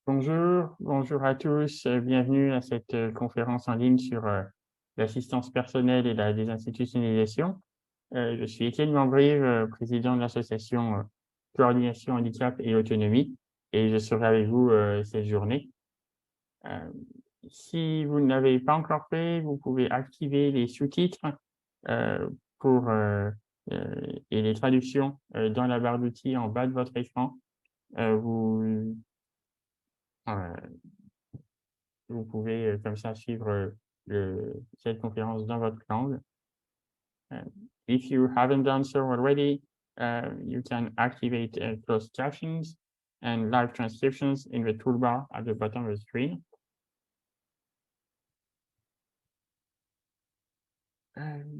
Bonjour à tous, bienvenue à cette conférence en ligne sur l'assistance personnelle et la désinstitutionnalisation. Je suis Étienne Membrive, président de l'association Coordination Handicap et Autonomie, et je serai avec vous cette journée. Si vous ne l'avez pas encore fait, vous pouvez activer les sous-titres pour et les traductions dans la barre d'outils en bas de votre écran. Vous pouvez comme ça suivre cette conférence dans votre langue. If you haven't done so already, you can activate closed captions and live transcriptions in the toolbar at the bottom of the screen.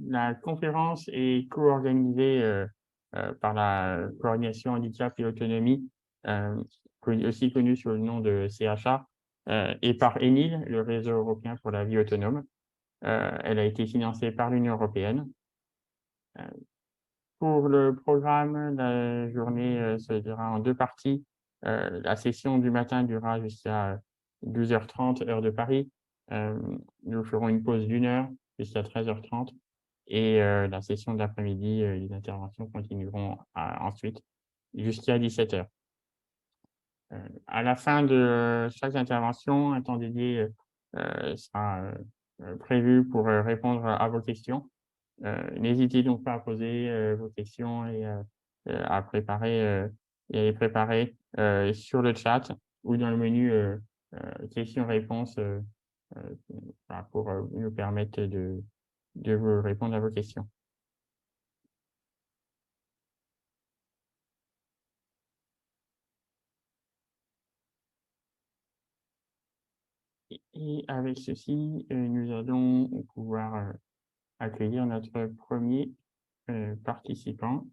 La conférence est co-organisée par la Coordination Handicap et Autonomie, aussi connue sous le nom de CHA, et par ENIL, le réseau européen pour la vie autonome. Elle a été financée par l'Union européenne. Pour le programme, la journée se déroulera en deux parties. La session du matin durera jusqu'à 12h30, heure de Paris. Nous ferons une pause d'1 heure jusqu'à 13h30. Et la session de l'après-midi, les interventions continueront ensuite jusqu'à 17h. À la fin de chaque intervention, un temps dédié sera prévu pour répondre à vos questions. N'hésitez donc pas à poser vos questions et à les préparer sur le chat ou dans le menu questions-réponses pour nous permettre de vous répondre à vos questions. Et avec ceci, nous allons pouvoir accueillir notre premier participant.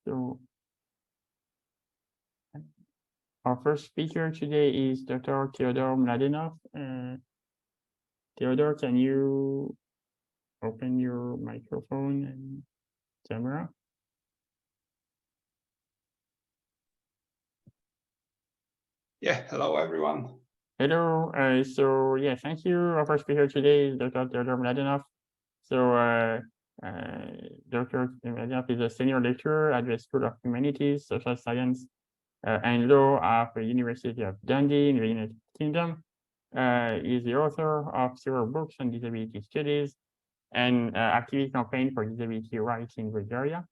So, our first speaker today is Dr. Teodor Mladenov. Teodor, can you open your microphone and camera? Yeah, hello everyone. Hello, so yeah, thank you. Our first speaker today is Dr. Teodor Mladenov. So Dr. Mladenov is a senior lecturer at the School of Humanities, Social Science, and Law at the University of Dundee in the United Kingdom. He is the author of several books on disability studies and activist campaign for disability rights in Bulgaria.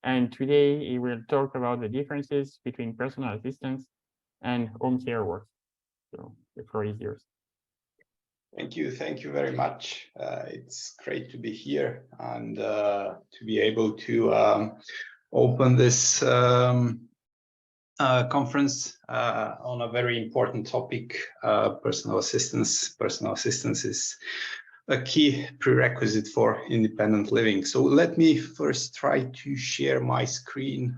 And today he will talk about the differences between personal assistance and home care work. So the floor is yours. Thank you very much. It's great to be here and to be able to open this conference on a very important topic, personal assistance. Personal assistance is a key prerequisite for independent living. So let me first try to share my screen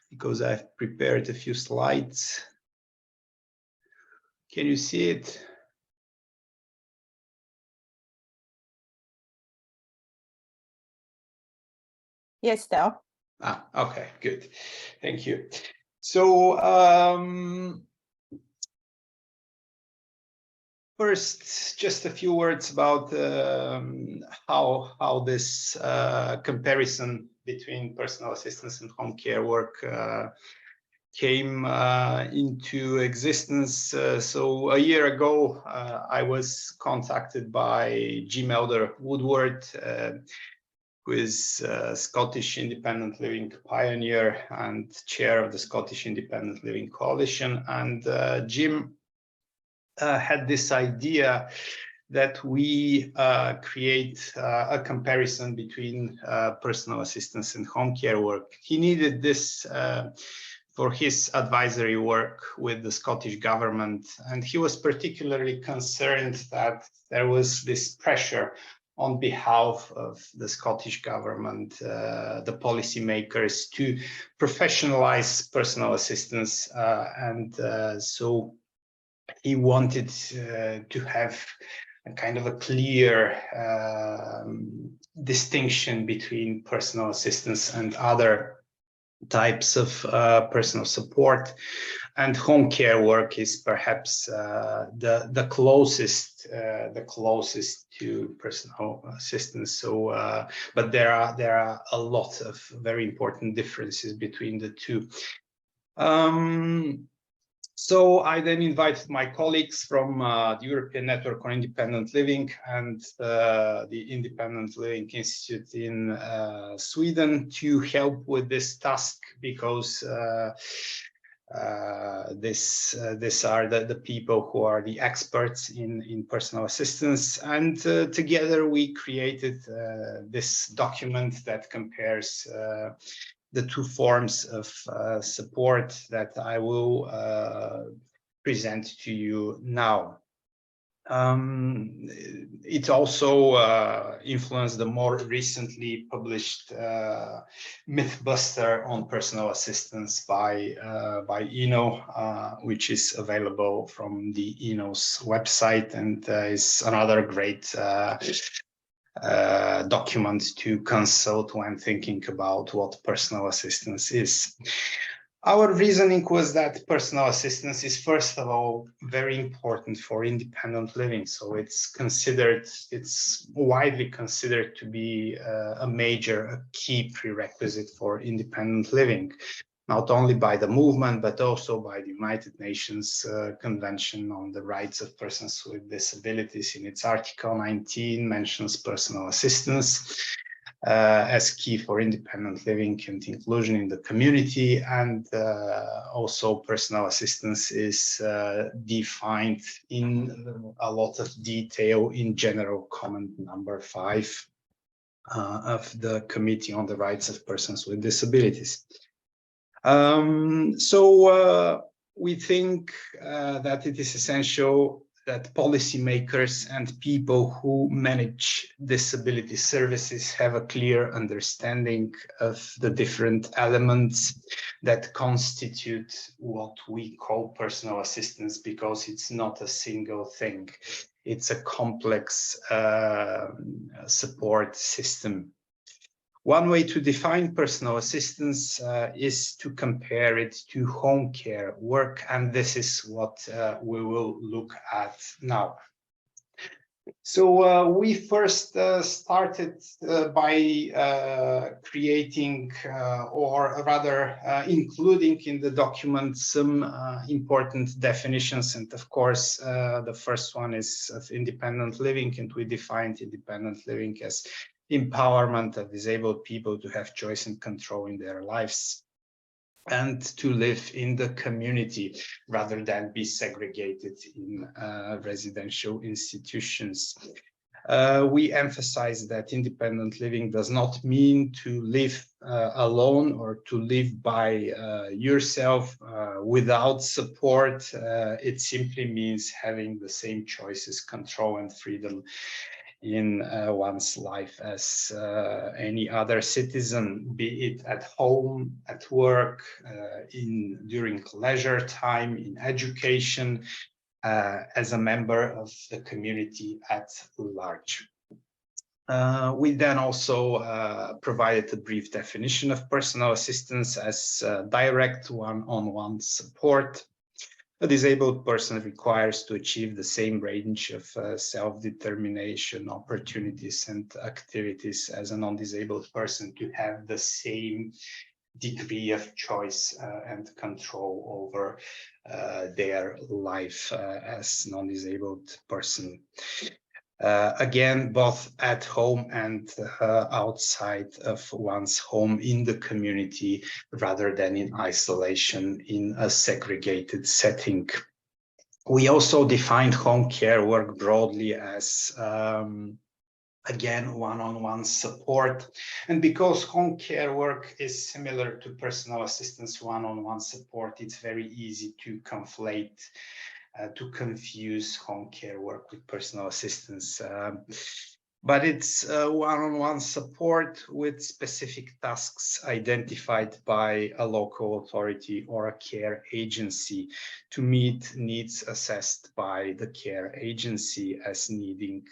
because I've prepared a few slides. Can you see it? Yes, Theo. Okay, good. Thank you. So first, just a few words about how this comparison between personal assistance and home care work came into existence. So a year ago, I was contacted by Jim Elder-Woodward, who is a Scottish Independent Living pioneer and chair of the Scottish Independent Living Coalition. And Jim had this idea that we create a comparison between personal assistance and home care work. He needed this for his advisory work with the Scottish government. And he was particularly concerned that there was this pressure on behalf of the Scottish government, the policymakers, to professionalize personal assistance. So he wanted to have a kind of a clear distinction between personal assistance and other types of personal support, and home care work is perhaps the closest to personal assistance. So, but there are a lot of very important differences between the two. So I then invited my colleagues from the European Network on Independent Living and the Independent Living Institute in Sweden to help with this task, because these are the people who are the experts in personal assistance, and together we created this document that compares the two forms of support that I will present to you now. It also influenced the more recently published Mythbuster on personal assistance by ENIL, which is available from the ENIL's website, and is another great document to consult when thinking about what personal assistance is. Our reasoning was that personal assistance is, first of all, very important for independent living. So it's widely considered to be a key prerequisite for independent living, not only by the movement, but also by the United Nations Convention on the Rights of Persons with Disabilities. In its Article 19 mentions personal assistance as key for independent living and inclusion in the community, and also personal assistance is defined in a lot of detail in General Comment number 5 of the Committee on the Rights of Persons with Disabilities. So we think that it is essential that policymakers and people who manage disability services have a clear understanding of the different elements that constitute what we call personal assistance, because it's not a single thing. It's a complex support system. One way to define personal assistance is to compare it to home care work, and this is what we will look at now. So we first started by creating, or rather including in the document, some important definitions. And of course, the first one is of independent living, and we defined independent living as empowerment of disabled people to have choice and control in their lives and to live in the community rather than be segregated in residential institutions. We emphasize that independent living does not mean to live alone or to live by yourself without support. It simply means having the same choices, control, and freedom in one's life as any other citizen, be it at home, at work, during leisure time, in education, as a member of the community at large. We then also provided a brief definition of personal assistance as direct one-on-one support a disabled person requires to achieve the same range of self-determination, opportunities, and activities as a non-disabled person, to have the same degree of choice and control over their life as non-disabled person. Again, both at home and outside of one's home, in the community, rather than in isolation in a segregated setting. We also defined home care work broadly as again, one-on-one support. And because home care work is similar to personal assistance one-on-one support, it's very easy to conflate, to confuse home care work with personal assistance. but it's one-on-one support with specific tasks identified by a local authority or a care agency to meet needs assessed by the care agency as needing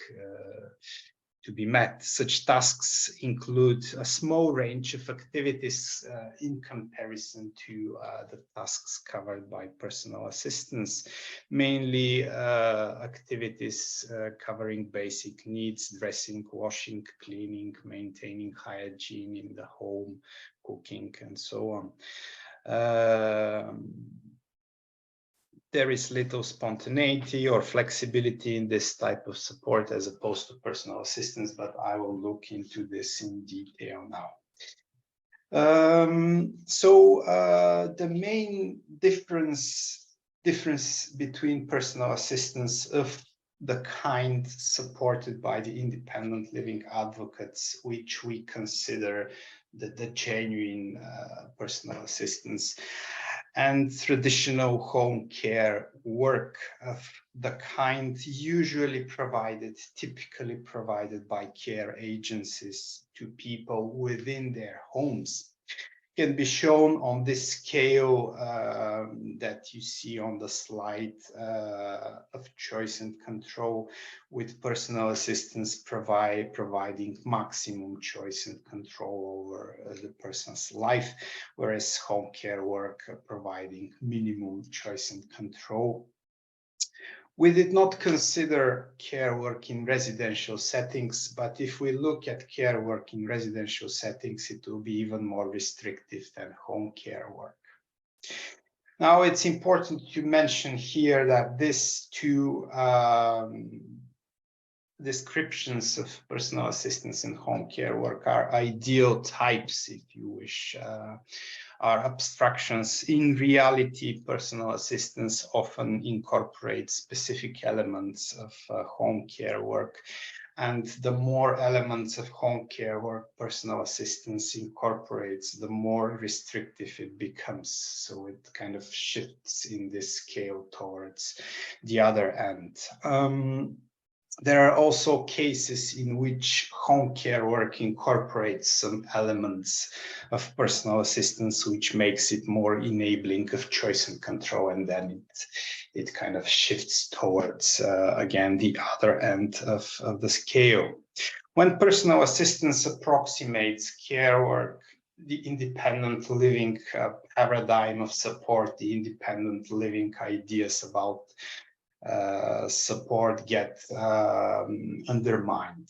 to be met. Such tasks include a small range of activities in comparison to the tasks covered by personal assistance, mainly activities covering basic needs, dressing, washing, cleaning, maintaining hygiene in the home, cooking, and so on. There is little spontaneity or flexibility in this type of support as opposed to personal assistance, but I will look into this in detail now. The main difference between personal assistance of the kind supported by the independent living advocates, which we consider the genuine personal assistance, and traditional home care work of the kind typically provided by care agencies to people within their homes, can be shown on this scale that you see on the slide of choice and control, with personal assistance providing maximum choice and control over the person's life, whereas home care work providing minimum choice and control. We did not consider care work in residential settings, but if we look at care work in residential settings, it will be even more restrictive than home care work. Now, it's important to mention here that these two descriptions of personal assistance and home care work are ideal types, if you wish, are abstractions. In reality, personal assistance often incorporates specific elements of home care work, and the more elements of home care work personal assistance incorporates, the more restrictive it becomes. So it kind of shifts in this scale towards the other end. There are also cases in which home care work incorporates some elements of personal assistance, which makes it more enabling of choice and control, and then it kind of shifts towards, again, the other end of the scale. When personal assistance approximates care work, the independent living paradigm of support, the independent living ideas about support get undermined.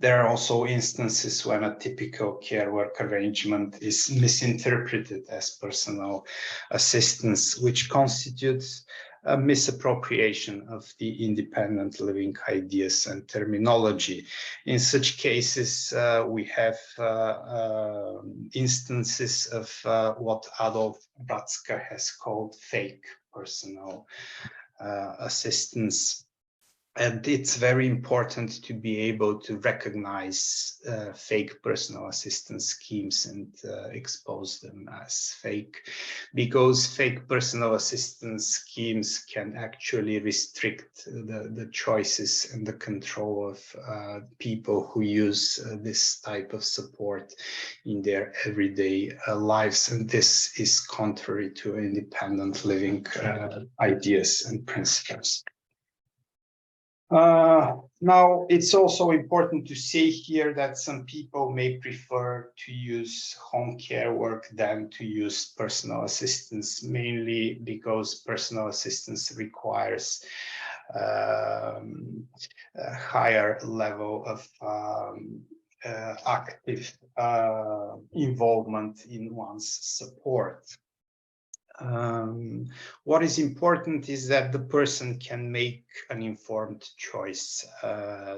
There are also instances when a typical care work arrangement is misinterpreted as personal assistance, which constitutes a misappropriation of the independent living ideas and terminology. In such cases, we have instances of what Adolf Bratzka has called fake personal assistance. And it's very important to be able to recognize fake personal assistance schemes and expose them as fake, because fake personal assistance schemes can actually restrict the choices and the control of people who use this type of support in their everyday lives. And this is contrary to independent living ideas and principles. Now, it's also important to say here that some people may prefer to use home care work than to use personal assistance, mainly because personal assistance requires a higher level of active involvement in one's support. What is important is that the person can make an informed choice.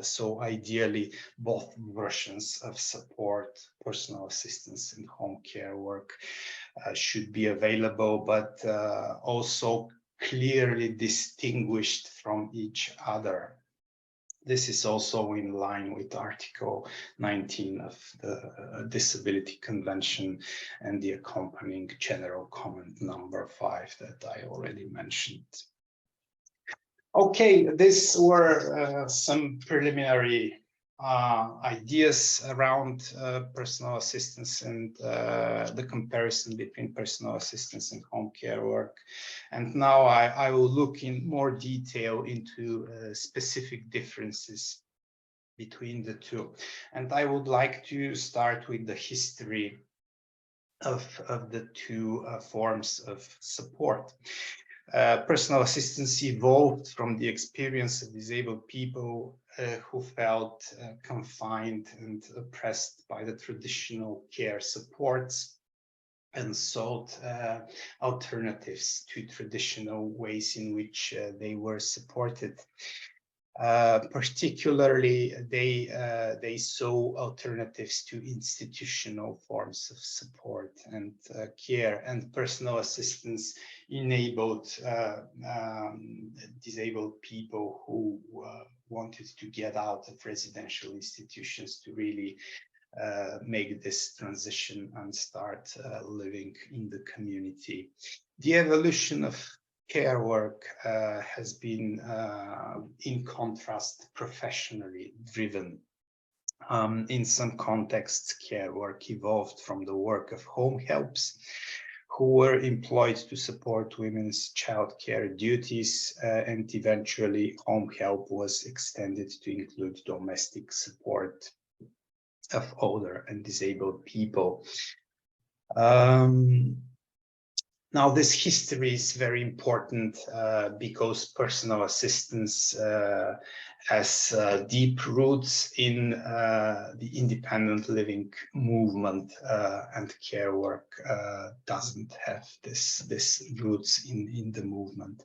So ideally, both versions of support, personal assistance and home care work, should be available, but also clearly distinguished from each other. This is also in line with Article 19 of the Disability Convention and the accompanying General Comment number 5 that I already mentioned. Okay, these were some preliminary ideas around personal assistance and the comparison between personal assistance and home care work. And now I will look in more detail into specific differences between the two. And I would like to start with the history of the two forms of support. Personal assistance evolved from the experience of disabled people who felt confined and oppressed by the traditional care supports and sought alternatives to traditional ways in which they were supported. Particularly, they saw alternatives to institutional forms of support and care, and personal assistance enabled disabled people who wanted to get out of residential institutions to really make this transition and start living in the community. The evolution of care work has been, in contrast, professionally driven. In some contexts, care work evolved from the work of home helps, who were employed to support women's childcare duties, and eventually home help was extended to include domestic support of older and disabled people. Now, this history is very important because personal assistance has deep roots in the independent living movement, and care work doesn't have this roots in the movement.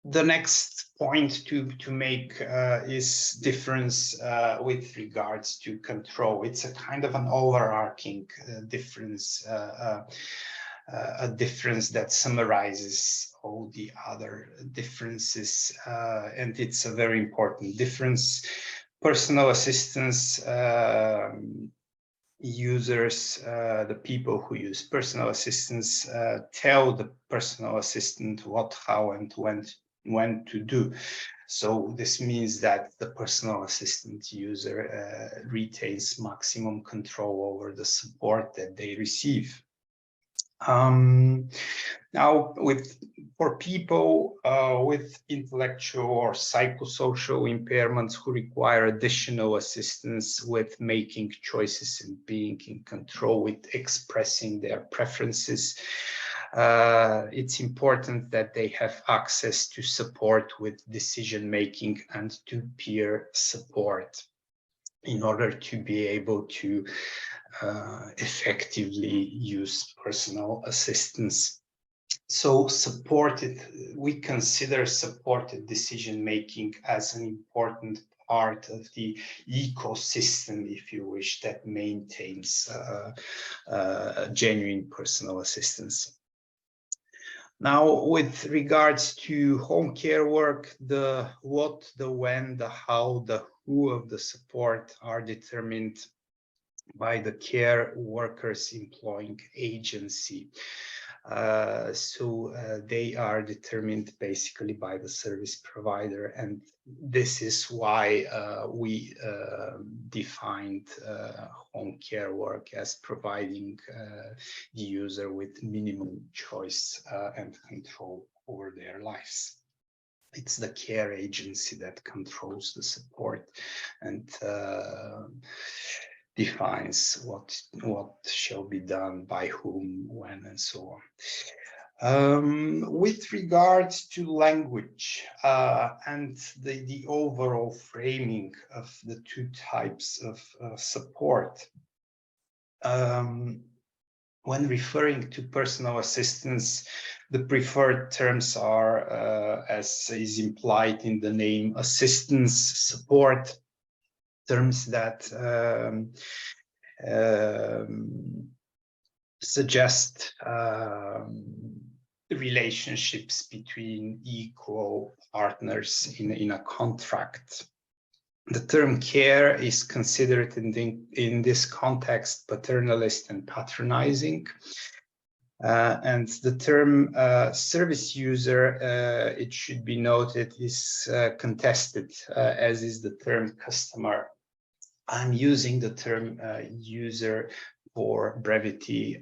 The next point to make is difference with regards to control. It's a kind of an overarching difference, a difference that summarizes all the other differences, and it's a very important difference. Personal assistance users, the people who use personal assistance, tell the personal assistant what, how, and when to do. So this means that the personal assistant user retains maximum control over the support that they receive. Now, for people with intellectual or psychosocial impairments who require additional assistance with making choices and being in control with expressing their preferences, it's important that they have access to support with decision-making and to peer support in order to be able to effectively use personal assistance. So we consider supported decision-making as an important part of the ecosystem, if you wish, that maintains genuine personal assistance. Now, with regards to home care work, the what, the when, the how, the who of the support are determined by the care workers employing agency. They are determined basically by the service provider, and this is why we defined home care work as providing the user with minimum choice and control over their lives. It's the care agency that controls the support and defines what shall be done by whom, when, and so on. With regards to language and the overall framing of the two types of support, when referring to personal assistance, the preferred terms are, as is implied in the name, assistance, support, terms that suggest relationships between equal partners in a contract. The term care is considered in this context paternalist and patronizing. And the term service user, it should be noted, is contested, as is the term customer. I'm using the term user for brevity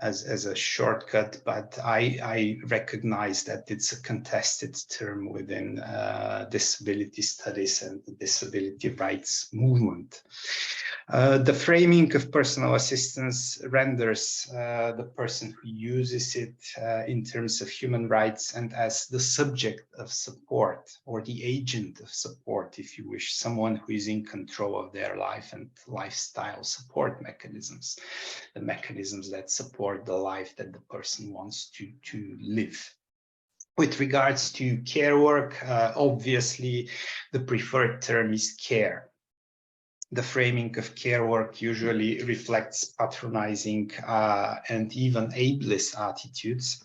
as a shortcut, but I recognize that it's a contested term within disability studies and the disability rights movement. The framing of personal assistance renders the person who uses it in terms of human rights and as the subject of support, or the agent of support, if you wish, someone who is in control of their life and lifestyle support mechanisms, the mechanisms that support the life that the person wants to live. With regards to care work, obviously the preferred term is care. The framing of care work usually reflects patronizing and even ableist attitudes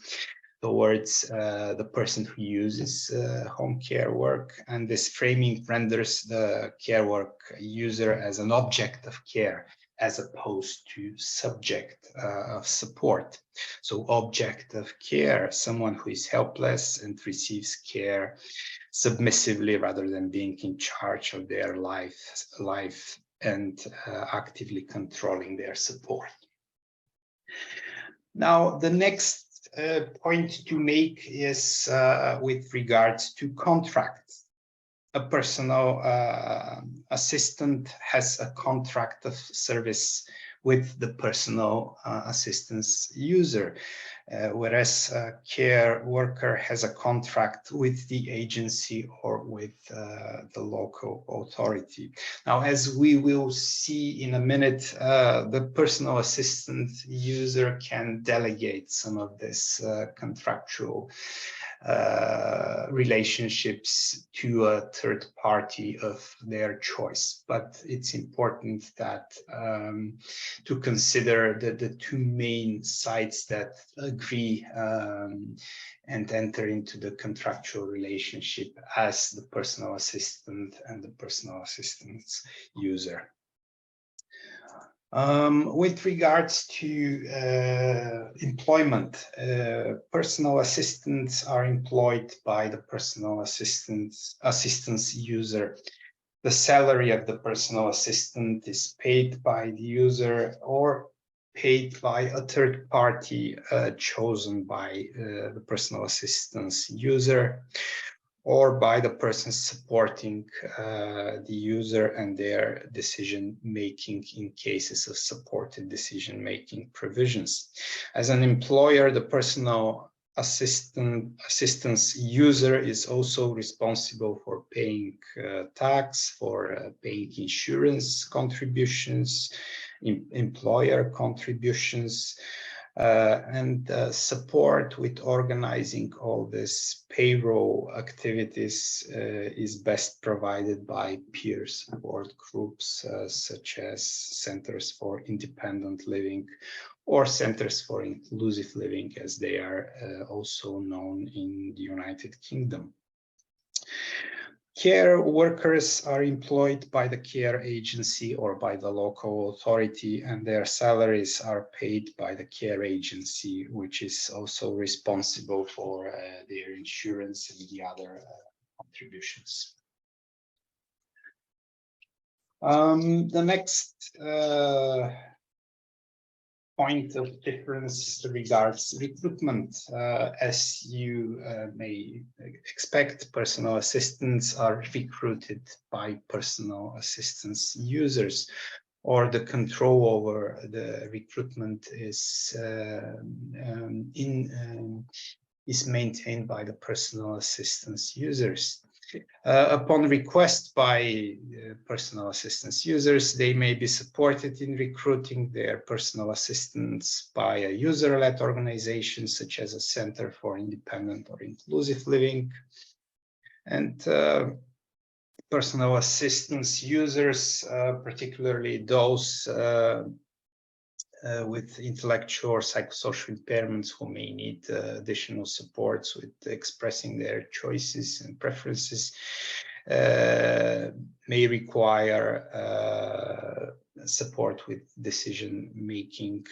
towards the person who uses home care work, and this framing renders the care work user as an object of care as opposed to subject of support. So object of care, someone who is helpless and receives care submissively rather than being in charge of their life and actively controlling their support. Now, the next point to make is with regards to contracts. A personal assistant has a contract of service with the personal assistance user, whereas a care worker has a contract with the agency or with the local authority. Now, as we will see in a minute, the personal assistant user can delegate some of this contractual relationships to a third party of their choice. But it's important that to consider the two main sides that agree and enter into the contractual relationship as the personal assistant and the personal assistance user. With regards to employment, personal assistants are employed by the personal assistance user. The salary of the personal assistant is paid by the user or paid by a third party chosen by the personal assistance user, or by the person supporting the user and their decision-making in cases of supported decision-making provisions. As an employer, the personal assistance user is also responsible for paying tax, for paying insurance contributions, employer contributions, and support with organizing all this payroll activities is best provided by peer support groups such as Centers for Independent Living or Centers for Inclusive Living, as they are also known in the United Kingdom. Care workers are employed by the care agency or by the local authority, and their salaries are paid by the care agency, which is also responsible for their insurance and the other contributions. The next point of difference regards recruitment. As you may expect, personal assistants are recruited by personal assistance users, or the control over the recruitment is maintained by the personal assistance users. Upon request by personal assistance users, they may be supported in recruiting their personal assistants by a user-led organization such as a Center for Independent or Inclusive Living. And personal assistance users, particularly those with intellectual or psychosocial impairments who may need additional supports with expressing their choices and preferences, may require support with decision making.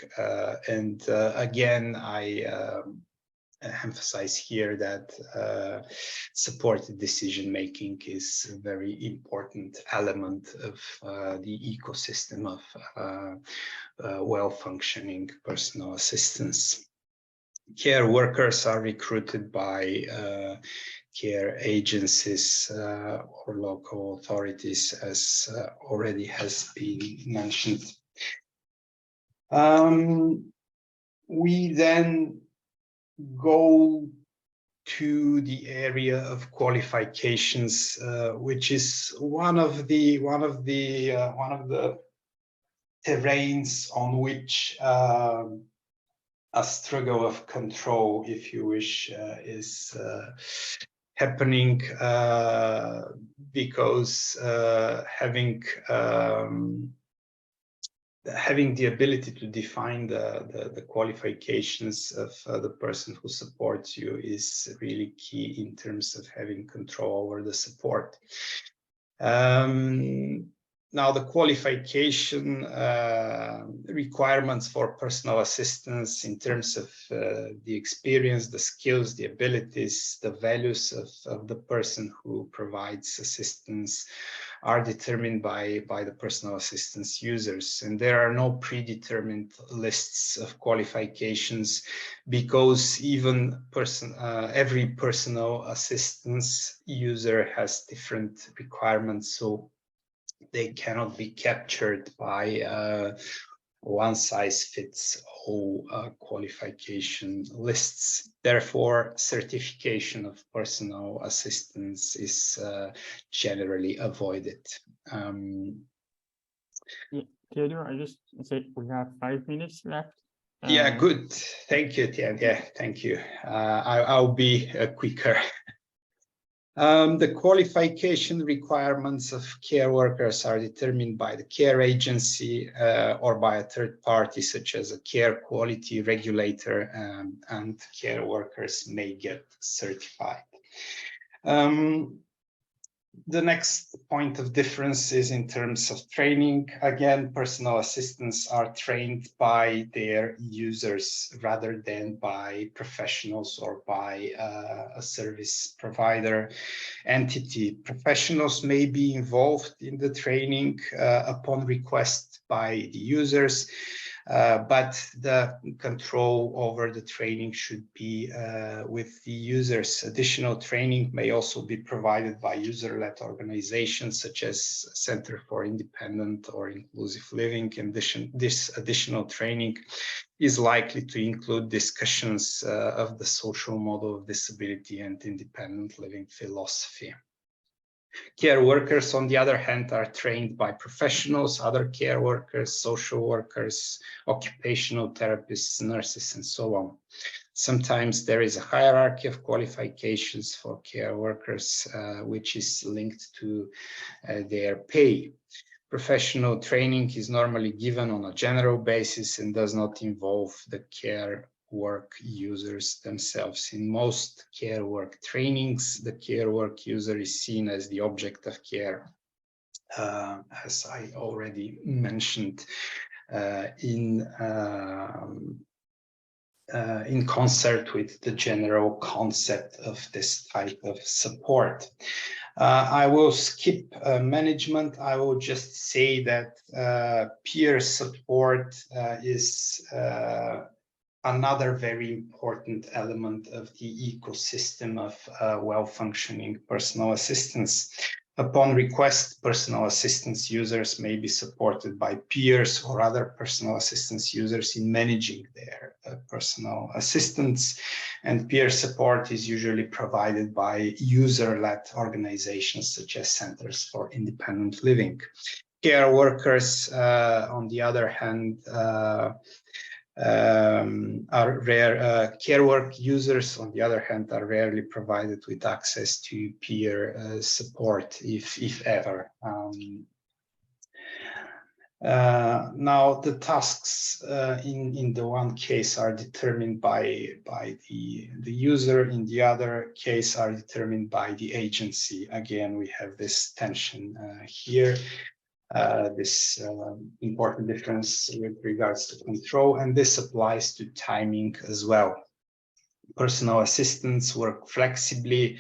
And again, I emphasize here that supported decision making is a very important element of the ecosystem of well-functioning personal assistance. Care workers are recruited by care agencies or local authorities, as already has been mentioned. We then go to the area of qualifications, which is one of the terrains on which a struggle of control, if you wish, is happening, because having the ability to define the qualifications of the person who supports you is really key in terms of having control over the support. Now, the qualification requirements for personal assistance in terms of the experience, the skills, the abilities, the values of the person who provides assistance are determined by the personal assistance users. And there are no predetermined lists of qualifications, because even every personal assistance user has different requirements. So they cannot be captured by one-size-fits-all qualification lists. Therefore, certification of personal assistance is generally avoided. Theodor, I just say we have 5 minutes left. Yeah, good. Thank you, Tian. Yeah, thank you. I'll be quicker. The qualification requirements of care workers are determined by the care agency or by a third party, such as a care quality regulator, and care workers may get certified. The next point of difference is in terms of training. Again, personal assistants are trained by their users rather than by professionals or by a service provider entity. Professionals may be involved in the training upon request by the users, but the control over the training should be with the users. Additional training may also be provided by user-led organizations such as Center for Independent or Inclusive Living. In addition, this additional training is likely to include discussions of the social model of disability and independent living philosophy. Care workers, on the other hand, are trained by professionals, other care workers, social workers, occupational therapists, nurses, and so on. Sometimes there is a hierarchy of qualifications for care workers, which is linked to their pay. Professional training is normally given on a general basis and does not involve the care work users themselves. In most care work trainings, the care work user is seen as the object of care, as I already mentioned, in concert with the general concept of this type of support. I will skip management. I will just say that peer support is another very important element of the ecosystem of well-functioning personal assistance. Upon request, personal assistance users may be supported by peers or other personal assistance users in managing their personal assistants, and peer support is usually provided by user-led organizations such as Centers for Independent Living. Care workers, on the other hand, are rare. Care work users, on the other hand, are rarely provided with access to peer support, if ever. Now, the tasks in the one case are determined by the user, in the other case are determined by the agency. Again, we have this tension here. this important difference with regards to control, and this applies to timing as well. Personal assistants work flexibly,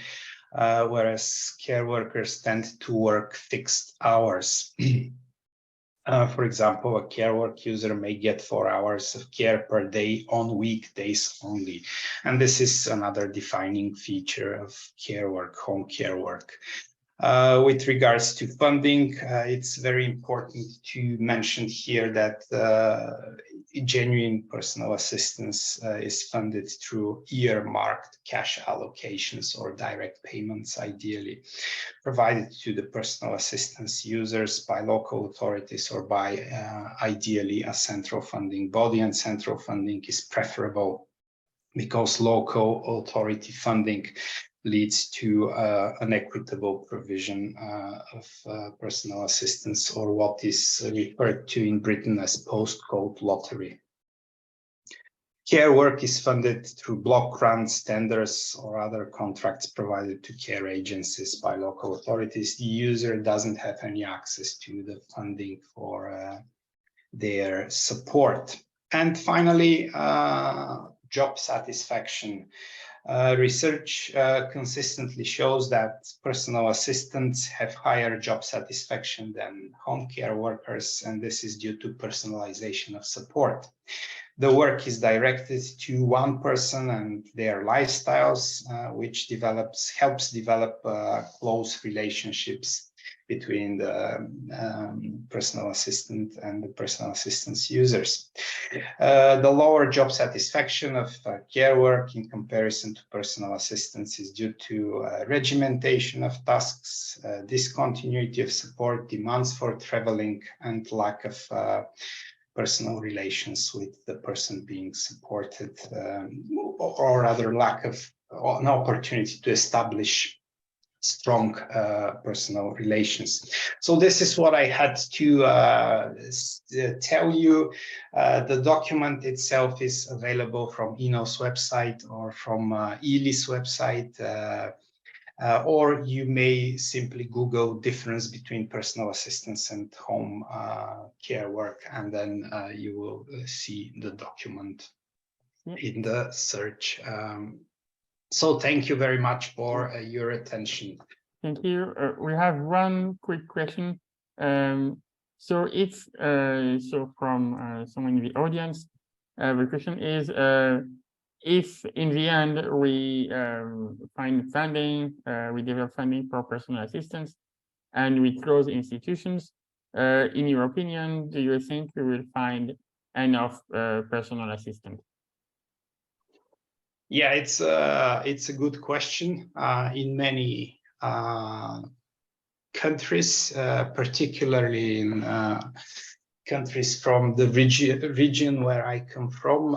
whereas care workers tend to work fixed hours. For example, a care work user may get 4 hours of care per day on weekdays only. And this is another defining feature of care work, home care work. With regards to funding, it's very important to mention here that genuine personal assistance is funded through earmarked cash allocations or direct payments, ideally provided to the personal assistance users by local authorities or by ideally a central funding body, and central funding is preferable because local authority funding leads to an equitable provision of personal assistance, or what is referred to in Britain as postcode lottery. Care work is funded through block grants, tenders, or other contracts provided to care agencies by local authorities. The user doesn't have any access to the funding for their support. And finally, job satisfaction. Research consistently shows that personal assistants have higher job satisfaction than home care workers, and this is due to personalization of support. The work is directed to one person and their lifestyles, which helps develop close relationships between the personal assistant and the personal assistance users. The lower job satisfaction of care work in comparison to personal assistance is due to regimentation of tasks, discontinuity of support, demands for traveling, and lack of personal relations with the person being supported, or rather lack of an opportunity to establish strong personal relations. So this is what I had to tell you. The document itself is available from ENO's website or from ELI's website, or you may simply Google difference between personal assistance and home care work, and then you will see the document in the search. So thank you very much for your attention. Thank you. We have one quick question. So if so from someone in the audience, the question is, if in the end we find funding, we develop funding for personal assistance, and we close institutions, in your opinion, do you think we will find enough personal assistance? Yeah, it's a good question. In many countries, particularly in countries from the region where I come from,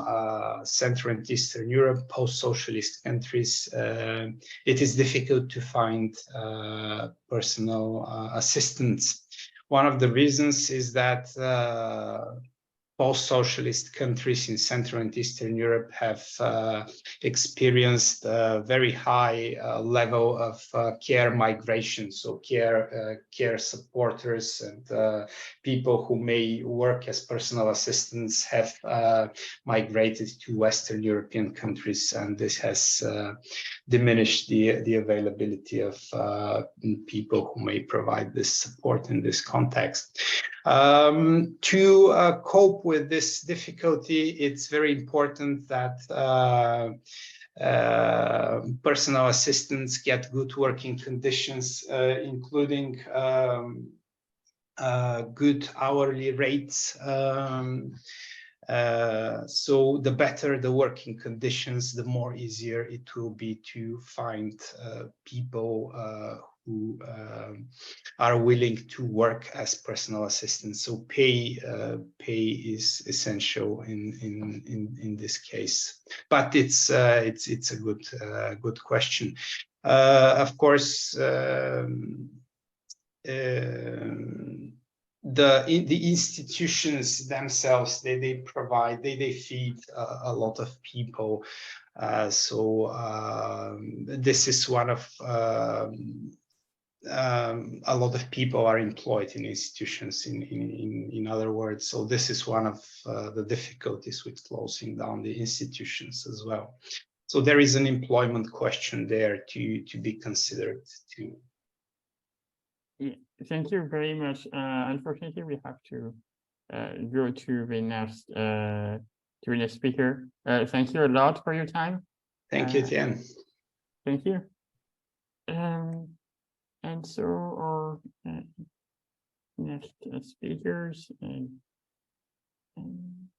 Central and Eastern Europe, post-socialist countries, it is difficult to find personal assistance. One of the reasons is that post-socialist countries in Central and Eastern Europe have experienced a very high level of care migration. So care supporters and people who may work as personal assistants have migrated to Western European countries, and this has diminished the availability of people who may provide this support in this context. To cope with this difficulty, it's very important that personal assistants get good working conditions, including good hourly rates. So the better the working conditions, the more easier it will be to find people who are willing to work as personal assistants. So pay is essential in this case. But it's a good question. Of course, the institutions themselves, they feed a lot of people. So this is one of a lot of people are employed in institutions, in other words. So this is one of the difficulties with closing down the institutions as well. So there is an employment question there to be considered too. Yeah, thank you very much. Unfortunately, we have to go to the next speaker. Thank you a lot for your time. Thank you, Tian. Thank you. And so our next speakers,